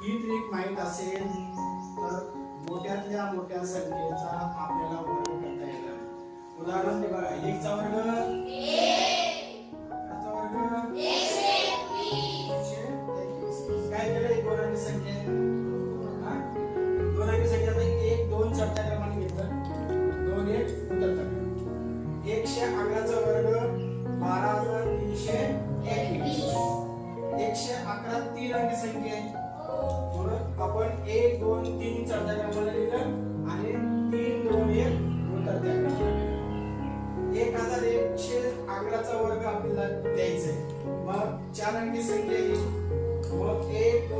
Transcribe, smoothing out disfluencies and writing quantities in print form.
ही trick माहित असेल तर मोठ्यातल्या मोठ्या संख्येचा आपल्याला वर्ग करता येणार. उदाहरण दे बघा, 1 चा वर्ग 1, 11 चा वर्ग 121. काय केलं? एक दोन अंकी संख्या आहे. दोन अंकी संख्या 1 2 चढत्या क्रमाने घेतलं, 2 1 उतरत्या क्रमाने. 111 चा वर्ग 12321. 111 तीन अंकी संख्या आहे, म्हणून आपण 1 2 3 चढत्या क्रमाने लिहिलं आणि 3 2 1 उतरत्या क्रमाने. 1111 चा वर्ग आपल्याला द्यायचा आहे. मग 4 अंकी संख्या येईल, मग 1